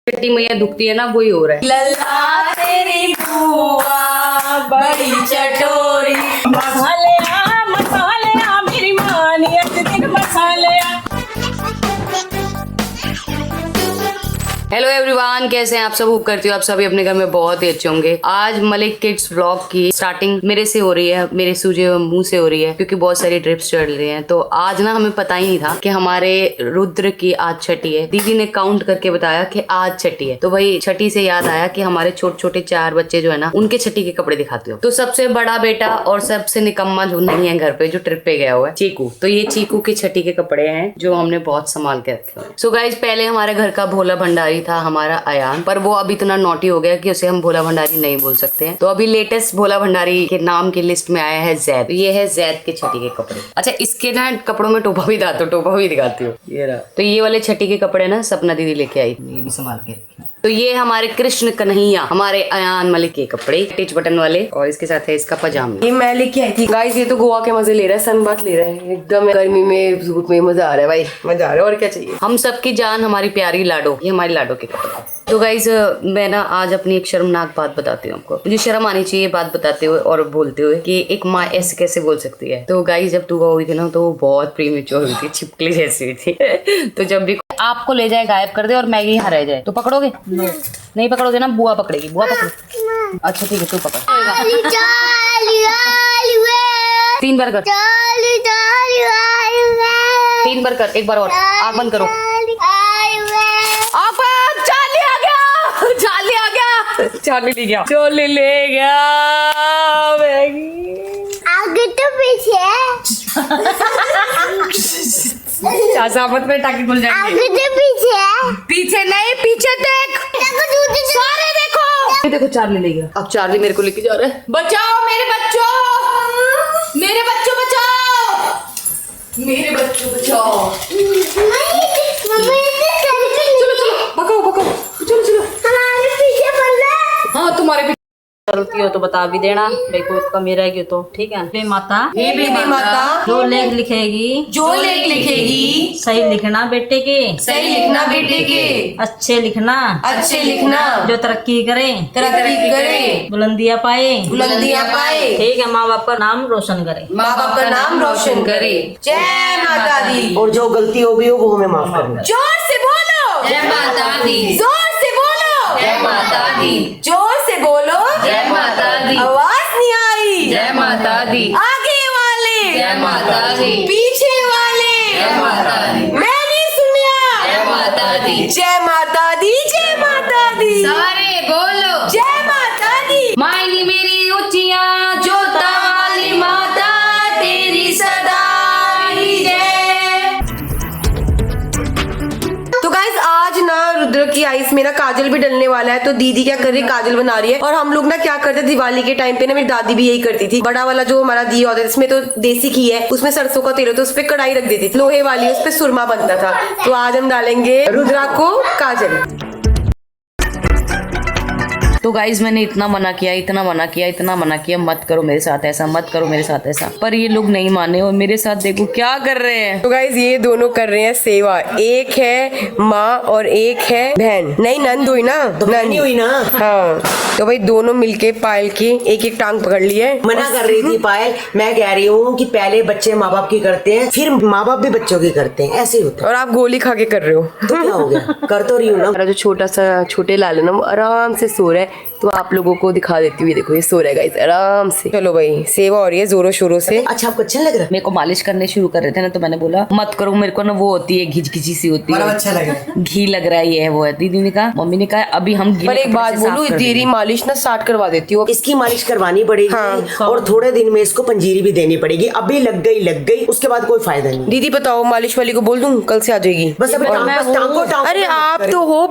छठी मैया दुखती है ना, वही हो रहा है। लल्ला तेरी बुआ बड़ी चटोरी, मसाले मेरी मानियत दिन मसाले। हेलो एवरीवन, कैसे हैं आप सब? होप करती हूँ आप सभी अपने घर में बहुत ही अच्छे होंगे। आज मलिक किड्स व्लॉग की स्टार्टिंग मेरे से हो रही है, मेरे सूजे मुंह से हो रही है, क्योंकि बहुत सारी ट्रिप्स चल रही हैं। तो आज ना हमें पता ही नहीं था कि हमारे रुद्र की आज छठी है। दीदी ने काउंट करके बताया कि आज छठी है। तो वही छठी से याद आया कि हमारे छोटे छोटे 4 बच्चे जो है ना, उनके छठी के कपड़े दिखाते हो। तो सबसे बड़ा बेटा और सबसे निकम्मा जो नहीं है घर पे, जो ट्रिप पे गया हुआ है, चीकू। तो ये चीकू के छठी के कपड़े हैं जो हमने बहुत संभाल के रखे हुए हैं। सो गाइज, पहले हमारे घर का भोला भंडारी था हमारा अयान, पर वो अब इतना नॉटी हो गया कि उसे हम भोला भंडारी नहीं बोल सकते हैं। तो अभी लेटेस्ट भोला भंडारी के नाम की लिस्ट में आया है जैद। ये है जैद के छठी के कपड़े। अच्छा, इसके ना कपड़ों में टोपा भी दिखाती हूँ। ये रहा। तो ये वाले छठी के कपड़े ना सपना दीदी लेके आई, ये भी संभाल के रखे। तो ये हमारे कृष्ण कन्हैया, हमारे अयान मलिक के कपड़े, टिच बटन वाले, और इसके साथ है इसका पजामा। ये मैं लेके आई थी गाइस। ये तो गोवा के मजे ले रहा है, सनबाथ ले रहा है एकदम गर्मी में, धूप में। मजा आ रहा है भाई, मजा आ रहा है। और क्या चाहिए? हम सबकी जान हमारी प्यारी लाडो, ये हमारी लाडो के कपड़े। तो गाइज, मैं ना आज अपनी एक शर्मनाक बात बताती हूँ आपको। मुझे शर्म आनी चाहिए बात बताते हुए और बोलते हुए कि एक माँ ऐसे कैसे बोल सकती है। तो गाइज, जब तू हुई थी ना, तो वो बहुत प्रीमेच्योर हुई थी, छिपकली जैसी हुई थी। तो जब भी आपको ले जाए, गायब कर दे और मैगी यहाँ रह जाए, तो पकड़ोगे? नहीं पकड़ोगे ना, बुआ पकड़ेगी। बुआ पकड़। अच्छा ठीक है, तू पकड़। 3 बार कर, 3 बार कर। एक बार और। आँख बंद करो। चार्ली ले गया, चार्ली ले गया मैगी। आगे तो पीछे सामत में टाकी खुल जाएगी। आगे तो पीछे, पीछे नहीं, पीछे देख, सारे देखो। ये देखो, चार्ली ले गया। अब चार्ली मेरे को लेके जा रहा है। बचाओ मेरे बच्चों, मेरे बच्चों बचाओ, मेरे बच्चों बचाओ। चलो चलो, भगाओ भगाओ, चलो चलो। हमारे पीछे पड़ रहा है। हाँ, तुम्हारे पीछे। चलती हो तो बता भी देना, मेरे को कमी रहेगी तो ठीक है। हे माता, हे बेबी माता, जो लेख लिखेगी, जो लेख लिखेगी, सही लिखना बेटे के, सही लिखना बेटे के, अच्छे लिखना, अच्छे लिखना, जो तरक्की करे, तरक्की करे, बुलंदियां पाए, बुलंदियां पाए, ठीक है। माँ बाप का नाम रोशन करे, माँ बाप का नाम रोशन करे। जय माता दी। और जो गलती होगी वो हमें माफ करना। जोर से बोलो, जय माता दी। जोर से बोलो, जय माता दी। जोर से बोलो, जय माता दी। आवाज नहीं आई। जय माता दी। आगे वाले, जय माता दी। पीछे वाले, जय माता दी। मैंने सुनिया। जय माता दी। जय माता दी, जय माता दी, सारे बोलो जय माता दी। मायनी मेरी ऊंचियां, जोता वाली माता तेरी सदा ही जय। तो गाइस, आज ना रुद्र की आईज में ना काजल भी डलने वाला है। तो दीदी क्या कर रही है, काजल बना रही है। और हम लोग ना क्या करते थे दिवाली के टाइम पे ना, मेरी दादी भी यही करती थी। बड़ा वाला जो हमारा दिया होता है, इसमें तो देसी घी है, उसमें सरसों का तेल होता है, उस पे कढ़ाई रख देती थी लोहे वाली, उस पे सुरमा बनता था। तो आज हम डालेंगे रुद्रा को काजल। तो गाइज, मैंने इतना मना किया, इतना मना किया, इतना मना किया, मत करो मेरे साथ ऐसा, मत करो मेरे साथ ऐसा, पर ये लोग नहीं माने और मेरे साथ देखो क्या कर रहे हैं। तो गाइज, ये दोनों कर रहे हैं सेवा। एक है माँ और एक है बहन। नहीं, नंद हुई ना, नहीं हुई ना। हाँ, तो भाई दोनों मिलके पायल की एक एक टांग पकड़ ली है। मना कर रही थी पायल, मैं कह रही हूँ कि पहले बच्चे माँ बाप की करते हैं, फिर माँ बाप भी बच्चों की करते हैं, ऐसे ही होता और आप गोली खा के कर रहे हो। है। तो क्या हो गया, कर तो रही हूँ ना। हमारा जो छोटा सा छोटे लाल है ना, वो आराम से सो रहा है। तो आप लोगों को दिखा देती हुई, देखो ये सो रहा है गाइस आराम से। चलो भाई, सेवा हो रही है जोरों शोरों से। अच्छा, आपको अच्छा लग रहा है? मेरे को मालिश करने शुरू कर रहे थे ना, तो मैंने बोला मत करो, मेरे को ना वो होती है घिचघिची सी होती है, अच्छा लग रहा है। घी लग रहा है, ये है वो है। दीदी ने कहा, मम्मी ने कहा अभी हम पर एक बात बोलूं, तेरी मालिश ना स्टार्ट करवा देती हो। इसकी मालिश करवानी पड़ेगी। हाँ। और थोड़े दिन में इसको पंजीरी भी देनी पड़ेगी। अभी लग गई, उसके बाद कोई फायदा नहीं। दीदी बताओ, मालिश वाली को बोल दूं, कल से आ जाएगी। बस अभी टांग को अरे आप तो हो